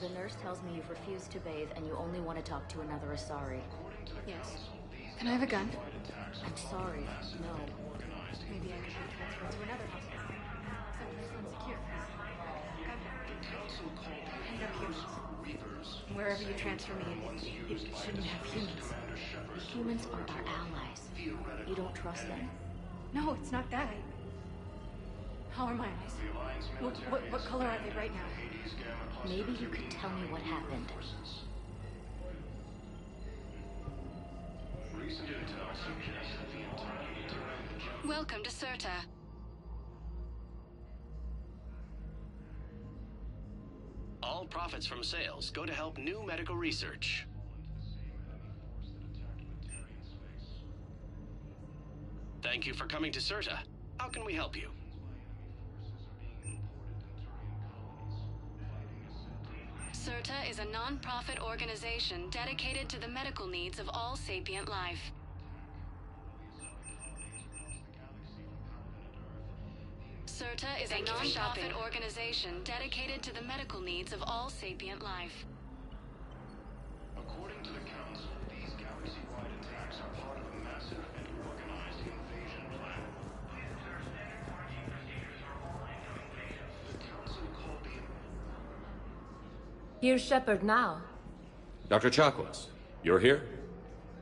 The nurse tells me you've refused to bathe and you only want to talk to another Asari. Yes. Can I have a gun? I'm sorry, no. Maybe I could be transferred to another hospital. Someplace unsecure. End up humans. Wherever you transfer me, it shouldn't have humans. Humans are our allies. You don't trust them? No, it's not that. How are my eyes? What color are they right now? Maybe you could tell me what happened. Welcome to Serta. All profits from sales go to help new medical research. Thank you for coming to Serta. How can we help you? Serta is a non-profit organization dedicated to the medical needs of all sapient life. Serta is a non-profit organization dedicated to the medical needs of all sapient life. According to the Council, these galaxy-wide attacks are part of a massive and organized invasion plan. The Council called the... Here's Shepard now. Dr. Chakwas, you're here?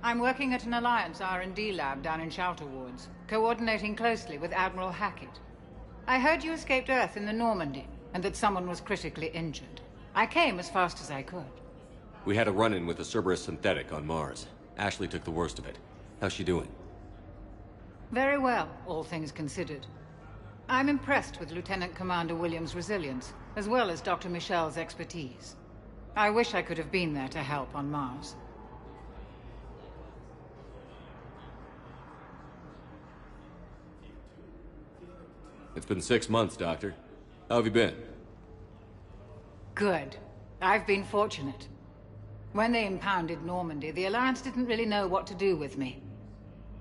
I'm working at an Alliance R&D lab down in Shelter Wards, coordinating closely with Admiral Hackett. I heard you escaped Earth in the Normandy, and that someone was critically injured. I came as fast as I could. We had a run-in with a Cerberus synthetic on Mars. Ashley took the worst of it. How's she doing? Very well, all things considered. I'm impressed with Lieutenant Commander Williams' resilience, as well as Dr. Michel's expertise. I wish I could have been there to help on Mars. It's been 6 months, Doctor. How have you been? Good. I've been fortunate. When they impounded Normandy, the Alliance didn't really know what to do with me.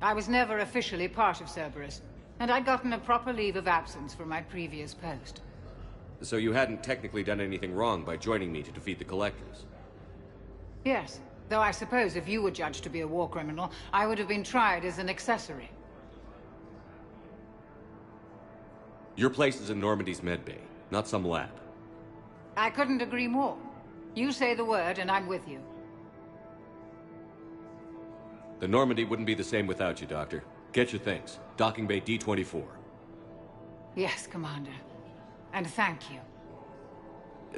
I was never officially part of Cerberus, and I'd gotten a proper leave of absence from my previous post. So you hadn't technically done anything wrong by joining me to defeat the Collectors? Yes, though I suppose if you were judged to be a war criminal, I would have been tried as an accessory. Your place is in Normandy's medbay, not some lab. I couldn't agree more. You say the word and I'm with you. The Normandy wouldn't be the same without you, Doctor. Get your things. Docking Bay D-24. Yes, Commander. And thank you.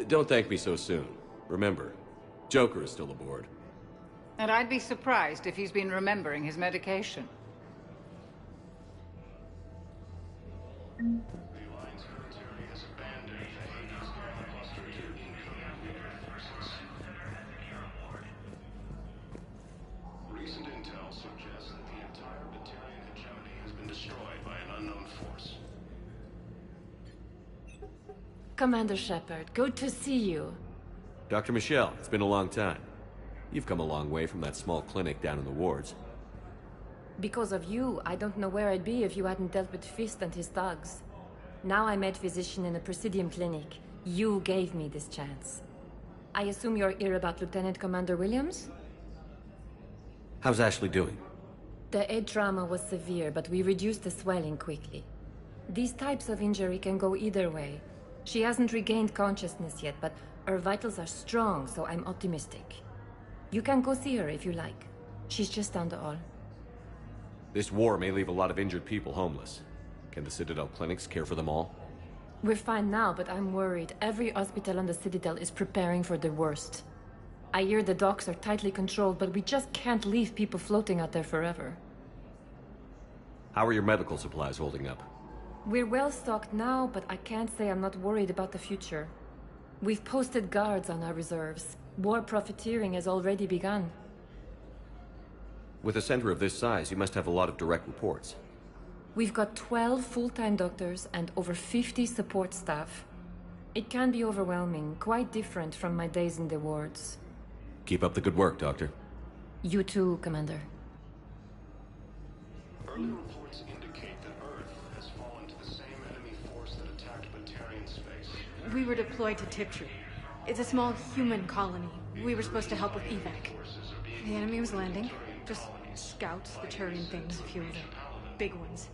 Don't thank me so soon. Remember, Joker is still aboard. And I'd be surprised if he's been remembering his medication. The Alliance military has abandoned the Hades Gamma Cluster to incoming forces. Recent intel suggests that the entire Batarian hegemony has been destroyed by an unknown force. Commander Shepard, good to see you. Dr. Michel, it's been a long time. You've come a long way from that small clinic down in the wards. Because of you, I don't know where I'd be if you hadn't dealt with Fist and his thugs. Now I'm head physician in a Presidium clinic. You gave me this chance. I assume you're here about Lieutenant Commander Williams? How's Ashley doing? The head trauma was severe, but we reduced the swelling quickly. These types of injury can go either way. She hasn't regained consciousness yet, but her vitals are strong, so I'm optimistic. You can go see her if you like. She's just down the hall. This war may leave a lot of injured people homeless. Can the Citadel clinics care for them all? We're fine now, but I'm worried. Every hospital on the Citadel is preparing for the worst. I hear the docks are tightly controlled, but we just can't leave people floating out there forever. How are your medical supplies holding up? We're well stocked now, but I can't say I'm not worried about the future. We've posted guards on our reserves. War profiteering has already begun. With a center of this size, you must have a lot of direct reports. We've got 12 full-time doctors and over 50 support staff. It can be overwhelming, quite different from my days in the wards. Keep up the good work, Doctor. You too, Commander. Early reports indicate that Earth has fallen to the same enemy force that attacked Batarian space. We were deployed to Tiptree. It's a small human colony. We were supposed to help with evac. The enemy was landing. Just scouts, the Turian things, a few of the big ones.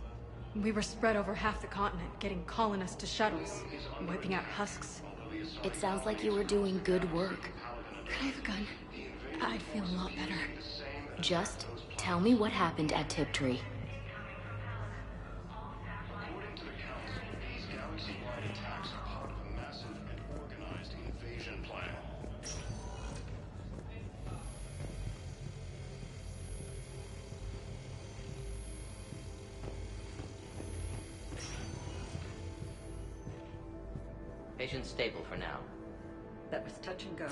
We were spread over half the continent, getting colonists to shuttles, wiping out husks. It sounds like you were doing good work. Could I have a gun? I'd feel a lot better. Just tell me what happened at Tiptree. According to the Council, these galaxy-wide attacks are part of a massive and organized invasion plan. Patient's stable for now. That was touch and go.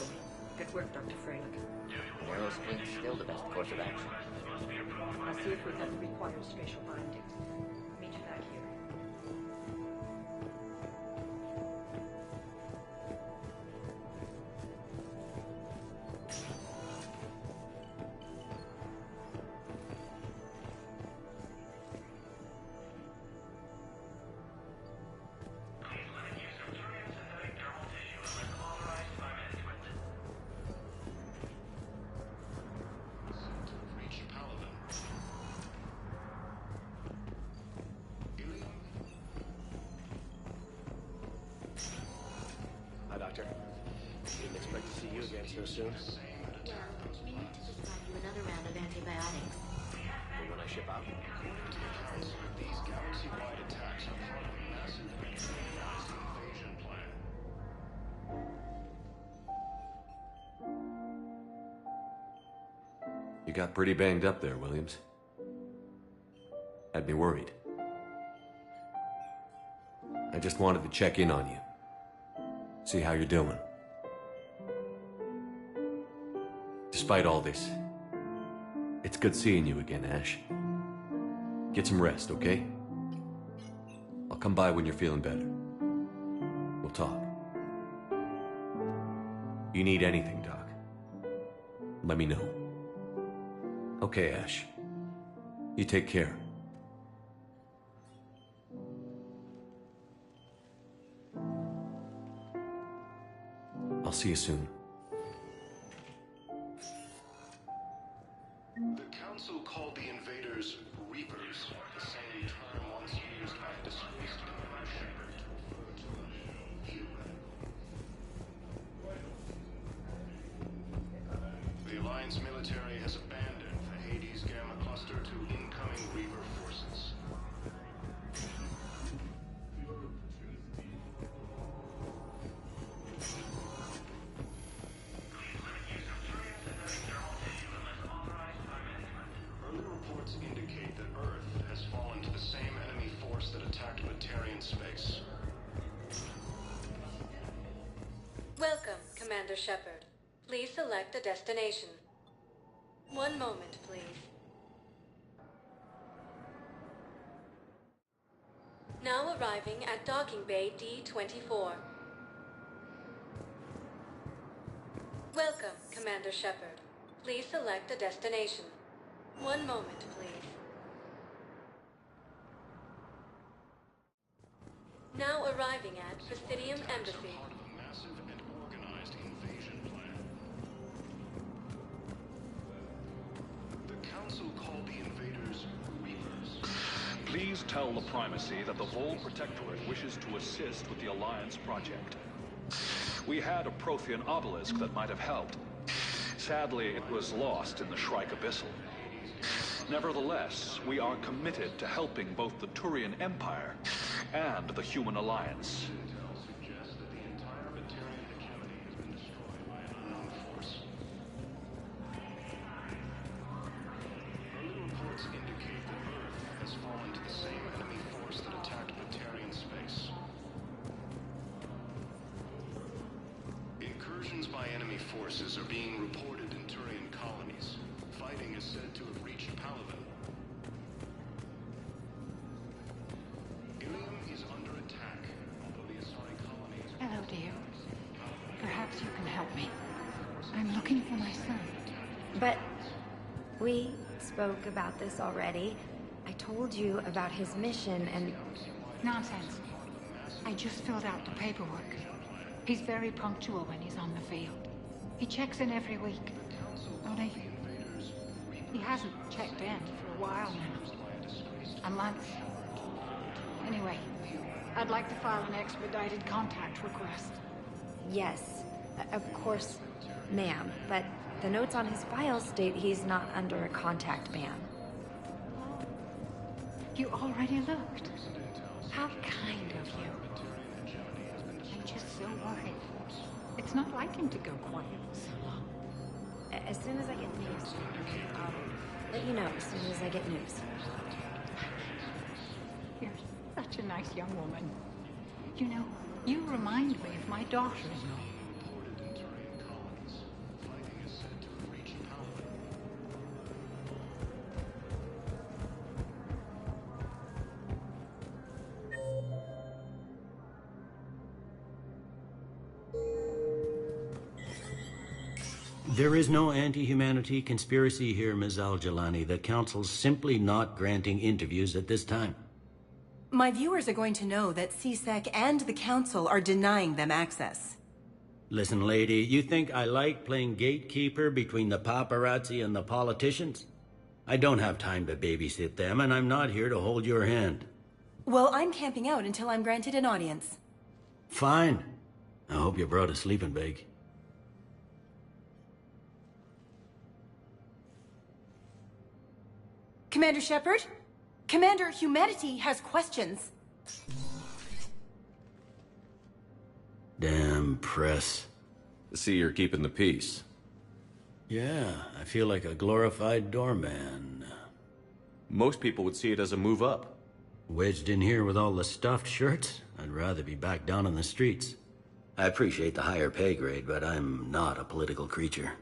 Good work, Dr. Frank. Narrow splint's still the best course of action. I'll see if we have the required spatial bindings. Meet you back here. Doctor. Didn't expect to see you again so soon. Well, we need to prescribe you another round of antibiotics. For when I ship out. These galaxy-wide attacks are part of a massive and organized invasion plan. You got pretty banged up there, Williams. Had me worried. I just wanted to check in on you. See how you're doing. Despite all this, it's good seeing you again, Ash. Get some rest, okay? I'll come by when you're feeling better. We'll talk. You need anything, Doc, let me know. Okay, Ash. You take care. I'll see you soon. The Council called the invaders Reapers, the same term once used by a disgraced Commander Shepard to refer to a theoretical. The Alliance military has abandoned the Hades Gamma Cluster to incoming Reaper forces. Early reports indicate that Earth has fallen to the same enemy force that attacked Batarian space. Welcome, Commander Shepard. Please select a destination. One moment, please. Now arriving at Docking Bay D-24. Welcome, Commander Shepard. Please select a destination. One moment, please. Now arriving at Presidium Embassy. Part of a massive and organized invasion plan. The Council called the invaders Reapers. Please tell the Primacy that the Vol Protectorate wishes to assist with the Alliance project. We had a Prothean obelisk that might have helped. Sadly, it was lost in the Shrike Abyssal. Nevertheless, we are committed to helping both the Turian Empire and the Human Alliance. Intel suggests that the entire Batarian hegemony has been destroyed by an unknown force. Early reports indicate that Earth has fallen to the same enemy force that attacked Batarian space. Incursions by enemy forces are being reported in Turian colonies. Fighting is said to have reached Palaven. Ilium is under attack, although the Asari colony is... Hello, dear. Perhaps you can help me. I'm looking for my son. But we spoke about this already. I told you about his mission and... Nonsense. I just filled out the paperwork. He's very punctual when he's on the field. He checks in every week. Only he hasn't checked in for a while now. A month. Anyway, I'd like to file an expedited contact request. Yes, of course, ma'am, but the notes on his file state he's not under a contact ban. You already looked. How kind of you. I'm just so worried. It's not like him to go quiet so long. As soon as I get news, I'll let you know as soon as I get news. You're such a nice young woman. You know, you remind me of my daughter-in-law. There is no anti-humanity conspiracy here, Ms. Al-Jalani. The Council's simply not granting interviews at this time. My viewers are going to know that CSEC and the Council are denying them access. Listen, lady, you think I like playing gatekeeper between the paparazzi and the politicians? I don't have time to babysit them, and I'm not here to hold your hand. Well, I'm camping out until I'm granted an audience. Fine. I hope you brought a sleeping bag. Commander Shepard? Commander, humanity has questions. Damn press. See, you're keeping the peace. Yeah, I feel like a glorified doorman. Most people would see it as a move up. Wedged in here with all the stuffed shirts, I'd rather be back down in the streets. I appreciate the higher pay grade, but I'm not a political creature.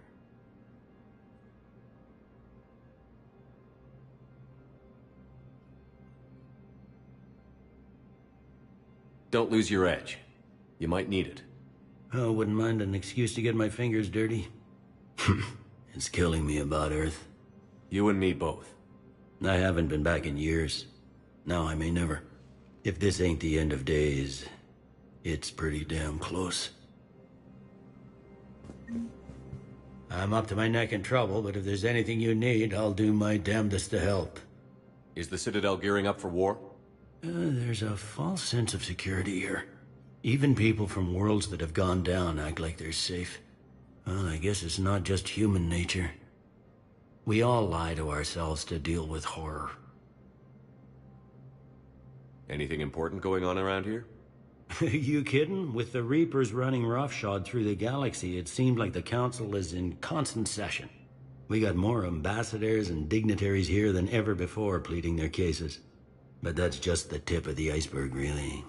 Don't lose your edge. You might need it. I wouldn't mind an excuse to get my fingers dirty. It's killing me about Earth. You and me both. I haven't been back in years. Now I may never. If this ain't the end of days, it's pretty damn close. I'm up to my neck in trouble, but if there's anything you need, I'll do my damnedest to help. Is the Citadel gearing up for war? There's a false sense of security here. Even people from worlds that have gone down act like they're safe. Well, I guess it's not just human nature. We all lie to ourselves to deal with horror. Anything important going on around here? You kidding? With the Reapers running roughshod through the galaxy, it seemed like the Council is in constant session. We got more ambassadors and dignitaries here than ever before pleading their cases. But that's just the tip of the iceberg, really.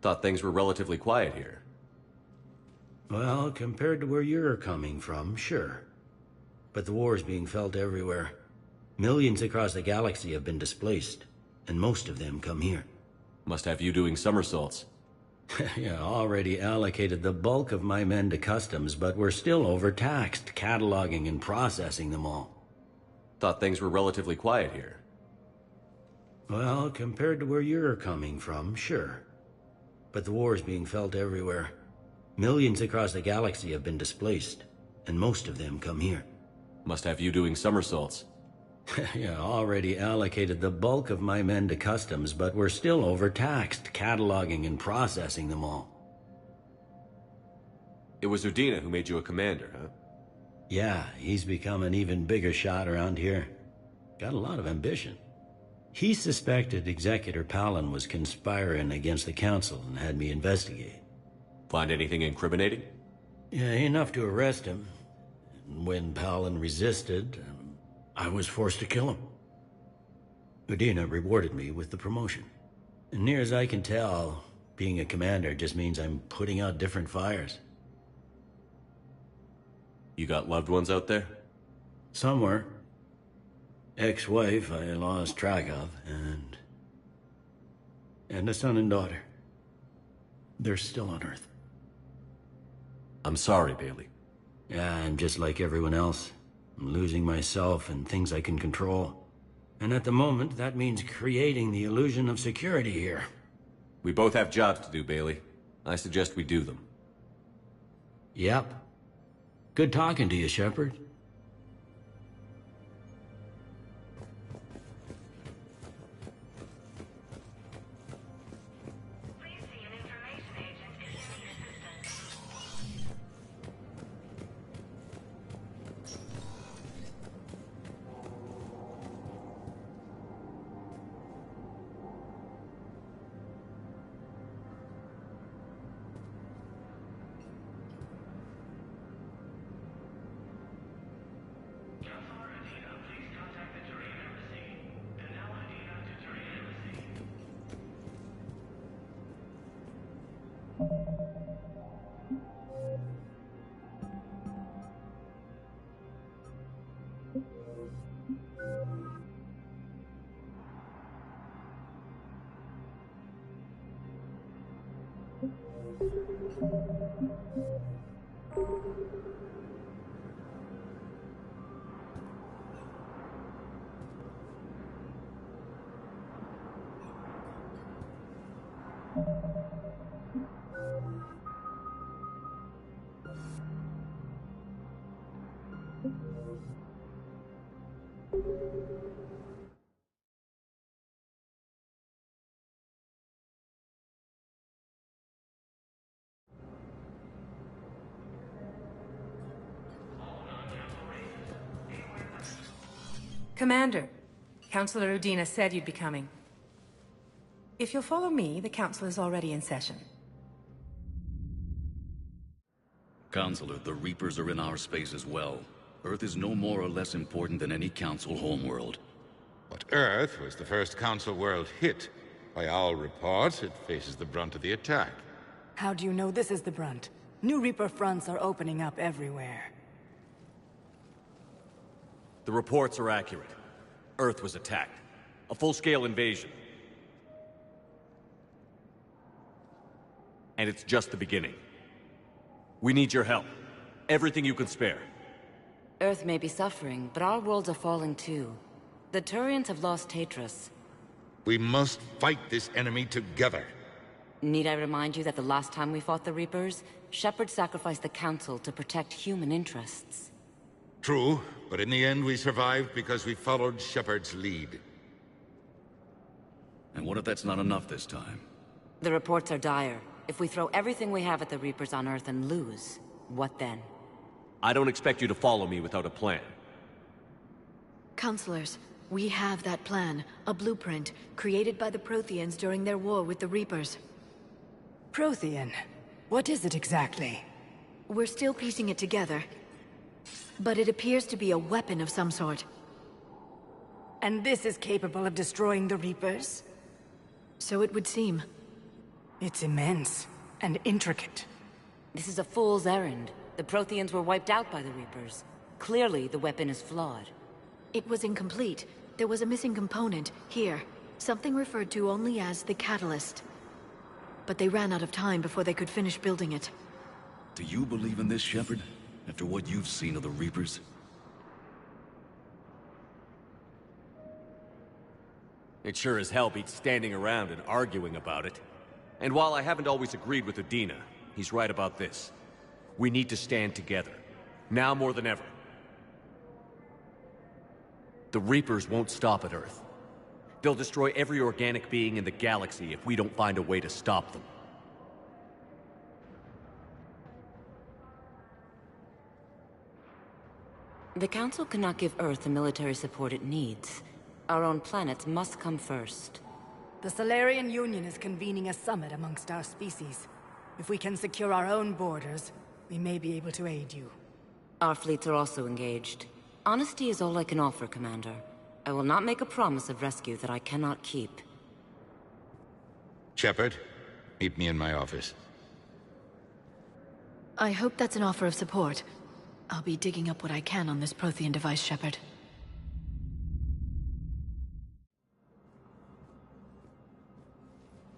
Thought things were relatively quiet here. Well, compared to where you're coming from, sure. But the war's being felt everywhere. Millions across the galaxy have been displaced, and most of them come here. Must have you doing somersaults. Yeah, already allocated the bulk of my men to customs, but we're still overtaxed, cataloging and processing them all. Thought things were relatively quiet here. Well, compared to where you're coming from, sure. But the war's being felt everywhere. Millions across the galaxy have been displaced, and most of them come here. Must have you doing somersaults. Yeah, already allocated the bulk of my men to customs, but we're still overtaxed, cataloging and processing them all. It was Udina who made you a commander, huh? Yeah, he's become an even bigger shot around here. Got a lot of ambition. He suspected Executor Palin was conspiring against the Council and had me investigate. Find anything incriminating? Yeah, enough to arrest him. When Palin resisted, I was forced to kill him. Udina rewarded me with the promotion. And near as I can tell, being a commander just means I'm putting out different fires. You got loved ones out there? Somewhere. Ex-wife I lost track of, and a son and daughter. They're still on Earth. I'm sorry, Bailey. Yeah, I'm just like everyone else. I'm losing myself and things I can control. And at the moment, that means creating the illusion of security here. We both have jobs to do, Bailey. I suggest we do them. Yep. Good talking to you, Shepard. Commander, Councilor Udina said you'd be coming. If you'll follow me, the council is already in session. Counselor, the Reapers are in our space as well. Earth is no more or less important than any Council homeworld. But Earth was the first Council world hit. By all reports, it faces the brunt of the attack. How do you know this is the brunt? New Reaper fronts are opening up everywhere. The reports are accurate. Earth was attacked. A full-scale invasion. And it's just the beginning. We need your help. Everything you can spare. Earth may be suffering, but our worlds are falling too. The Turians have lost Tatris. We must fight this enemy together. Need I remind you that the last time we fought the Reapers, Shepard sacrificed the Council to protect human interests? True, but in the end we survived because we followed Shepard's lead. And what if that's not enough this time? The reports are dire. If we throw everything we have at the Reapers on Earth and lose, what then? I don't expect you to follow me without a plan. Counselors, we have that plan. A blueprint, created by the Protheans during their war with the Reapers. Prothean? What is it exactly? We're still piecing it together. But it appears to be a weapon of some sort. And this is capable of destroying the Reapers? So it would seem. It's immense and intricate. This is a fool's errand. The Protheans were wiped out by the Reapers. Clearly, the weapon is flawed. It was incomplete. There was a missing component, here. Something referred to only as the catalyst. But they ran out of time before they could finish building it. Do you believe in this, Shepard? After what you've seen of the Reapers? It sure as hell beats standing around and arguing about it. And while I haven't always agreed with Udina, he's right about this. We need to stand together. Now more than ever. The Reapers won't stop at Earth. They'll destroy every organic being in the galaxy if we don't find a way to stop them. The Council cannot give Earth the military support it needs. Our own planets must come first. The Solarian Union is convening a summit amongst our species. If we can secure our own borders, we may be able to aid you. Our fleets are also engaged. Honesty is all I can offer, Commander. I will not make a promise of rescue that I cannot keep. Shepard, meet me in my office. I hope that's an offer of support. I'll be digging up what I can on this Prothean device, Shepard.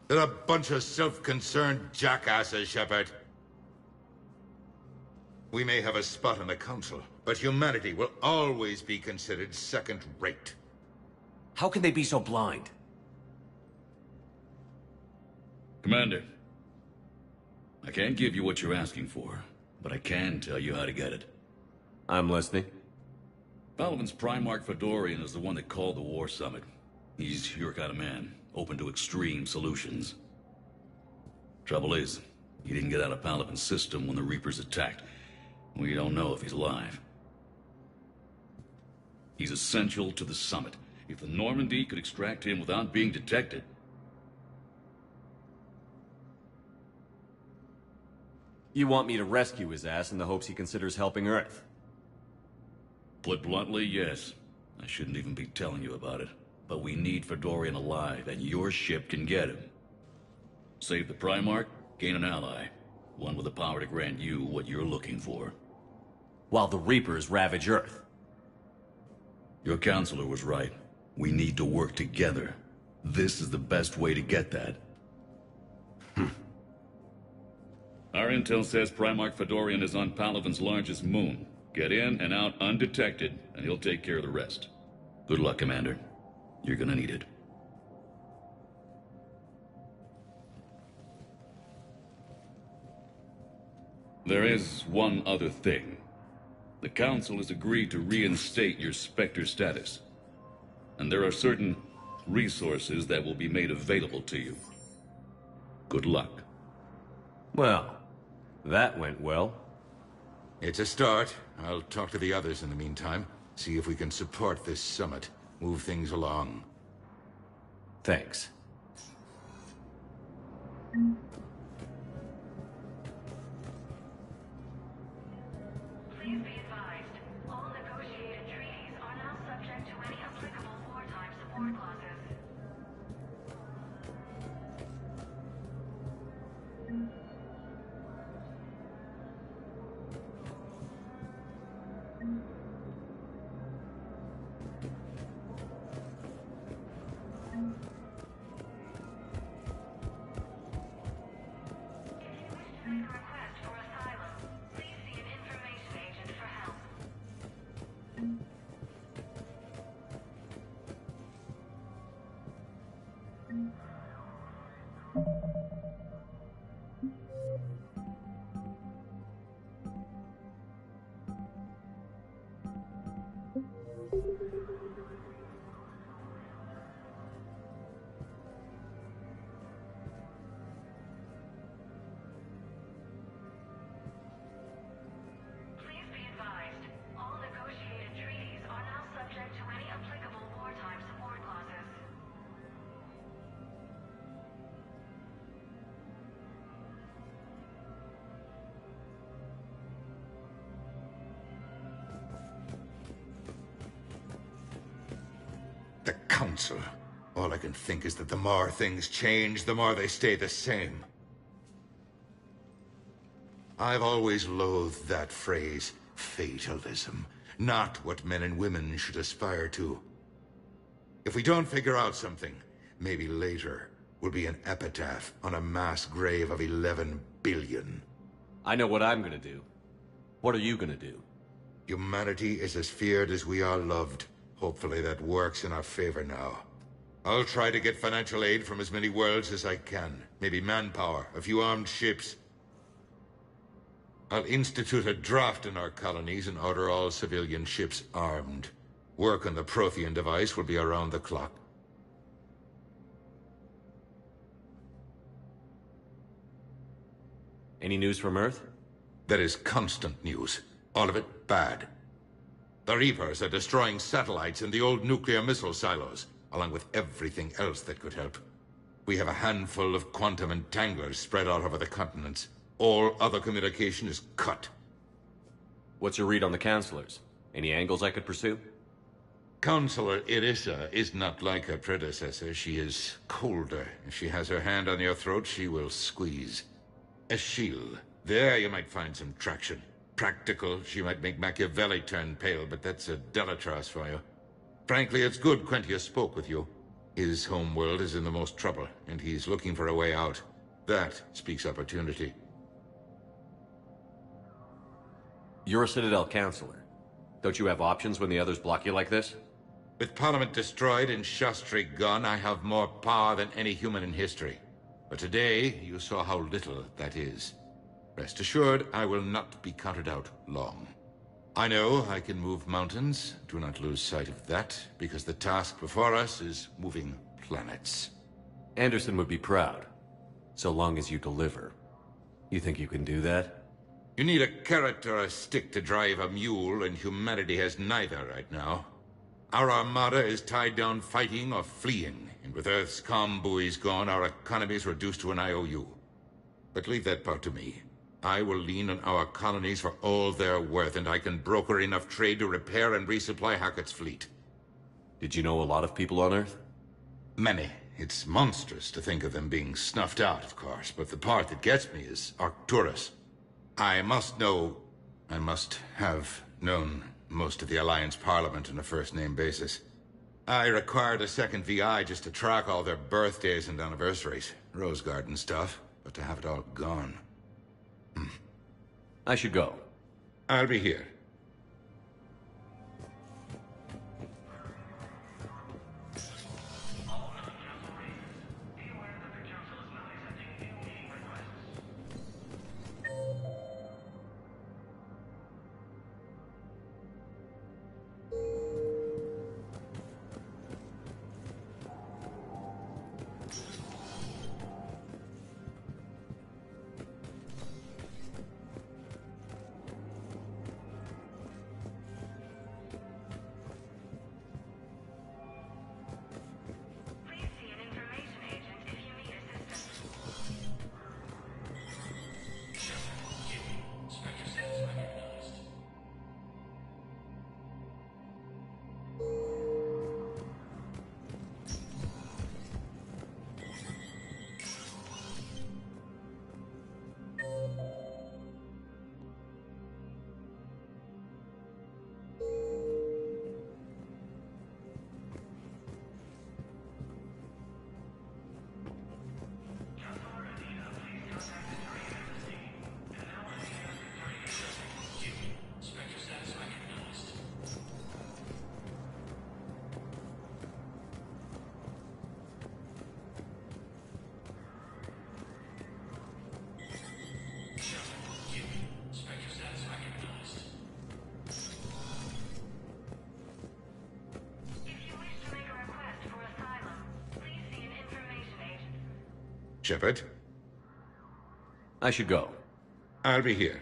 They're a bunch of self-concerned jackasses, Shepard. We may have a spot on the Council, but humanity will always be considered second-rate. How can they be so blind? Commander, I can't give you what you're asking for, but I can tell you how to get it. I'm listening. Palaven's Primarch Fedorian is the one that called the War Summit. He's your kind of man, open to extreme solutions. Trouble is, he didn't get out of Palaven's system when the Reapers attacked. We don't know if he's alive. He's essential to the summit. If the Normandy could extract him without being detected... You want me to rescue his ass in the hopes he considers helping Earth? Put bluntly, yes. I shouldn't even be telling you about it. But we need Fedorian alive, and your ship can get him. Save the Primarch, gain an ally. One with the power to grant you what you're looking for. While the Reapers ravage Earth. Your counselor was right. We need to work together. This is the best way to get that. Our intel says Primarch Fedorian is on Palaven's largest moon. Get in and out undetected, and he'll take care of the rest. Good luck, Commander. You're gonna need it. There is one other thing. The Council has agreed to reinstate your Spectre status. And there are certain resources that will be made available to you. Good luck. Well, that went well. It's a start. I'll talk to the others in the meantime. See if we can support this summit. Move things along. Thanks. Please be advised, all negotiated treaties are now subject to any applicable wartime support clauses. The Council. All I can think is that the more things change, the more they stay the same. I've always loathed that phrase, fatalism. Not what men and women should aspire to. If we don't figure out something, maybe later will be an epitaph on a mass grave of 11 billion. I know what I'm gonna do. What are you gonna do? Humanity is as feared as we are loved. Hopefully that works in our favor now. I'll try to get financial aid from as many worlds as I can. Maybe manpower, a few armed ships. I'll institute a draft in our colonies and order all civilian ships armed. Work on the Prothean device will be around the clock. Any news from Earth? There is constant news. All of it bad. The Reapers are destroying satellites and the old nuclear missile silos, along with everything else that could help. We have a handful of quantum entanglers spread out over the continents. All other communication is cut. What's your read on the counselors? Any angles I could pursue? Counselor Irissa is not like her predecessor. She is colder. If she has her hand on your throat, she will squeeze. Achille. There you might find some traction. Practical, she might make Machiavelli turn pale, but that's a Delatras for you. Frankly, it's good Quentius spoke with you. His home world is in the most trouble, and he's looking for a way out. That speaks opportunity. You're a Citadel counselor. Don't you have options when the others block you like this? With Parliament destroyed and Shastri gone, I have more power than any human in history. But today, you saw how little that is. Rest assured, I will not be counted out long. I know I can move mountains. Do not lose sight of that, because the task before us is moving planets. Anderson would be proud, so long as you deliver. You think you can do that? You need a carrot or a stick to drive a mule, and humanity has neither right now. Our armada is tied down fighting or fleeing, and with Earth's comm buoys gone, our economy is reduced to an IOU. But leave that part to me. I will lean on our colonies for all they're worth, and I can broker enough trade to repair and resupply Hackett's fleet. Did you know a lot of people on Earth? Many. It's monstrous to think of them being snuffed out, of course, but the part that gets me is Arcturus. I must have known most of the Alliance Parliament on a first-name basis. I required a second VI just to track all their birthdays and anniversaries. Rose Garden stuff, but to have it all gone. I should go. I'll be here. Shepard? I should go. I'll be here.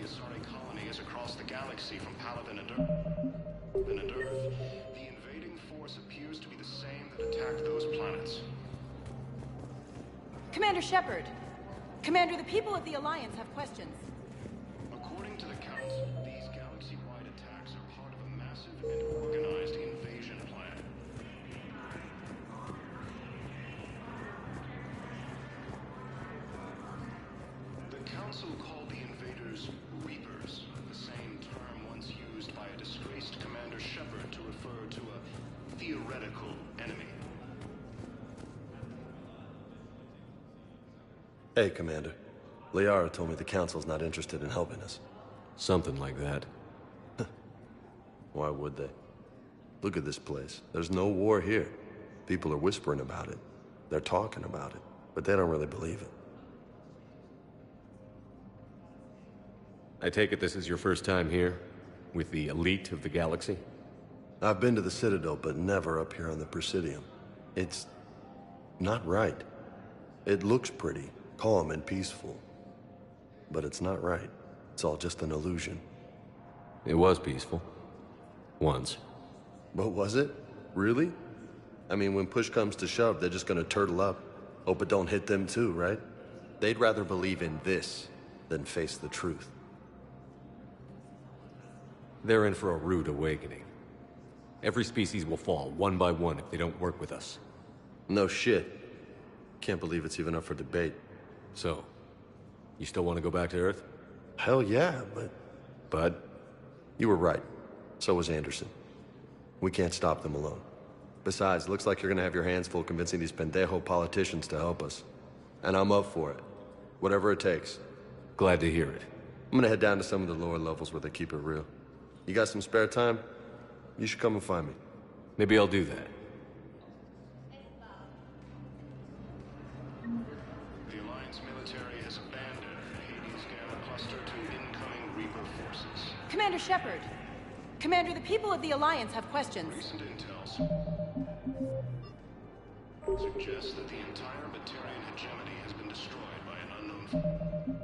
the Asari colony is across the galaxy from Paladin and Earth. The invading force appears to be the same that attacked those planets. Commander Shepard! Commander, the people of the Alliance have questions. According to the Council, these galaxy-wide attacks are part of a massive and organized invasion plan. The Council called the invaders Reapers, the same term once used by a disgraced Commander Shepard to refer to a theoretical enemy. Hey, Commander. Liara told me the Council's not interested in helping us. Something like that. Why would they? Look at this place. There's no war here. People are whispering about it. They're talking about it, but they don't really believe it. I take it this is your first time here? With the elite of the galaxy? I've been to the Citadel, but never up here on the Presidium. It's not right. It looks pretty, calm and peaceful. But it's not right. It's all just an illusion. It was peaceful. Once. But was it? Really? I mean, when push comes to shove, they're just gonna turtle up. Hope it don't hit them too, right? They'd rather believe in this than face the truth. They're in for a rude awakening. Every species will fall, one by one, if they don't work with us. No shit. Can't believe it's even up for debate. So, you still want to go back to Earth? Hell yeah, but... You were right. So was Anderson. We can't stop them alone. Besides, looks like you're gonna have your hands full convincing these pendejo politicians to help us. And I'm up for it. Whatever it takes. Glad to hear it. I'm gonna head down to some of the lower levels where they keep it real. You got some spare time? You should come and find me. Maybe I'll do that. The Alliance military has abandoned the Hades Gamma cluster to incoming Reaper forces. Commander Shepard! Commander, the people of the Alliance have questions. Recent intel suggests that the entire Batarian hegemony has been destroyed by an unknown...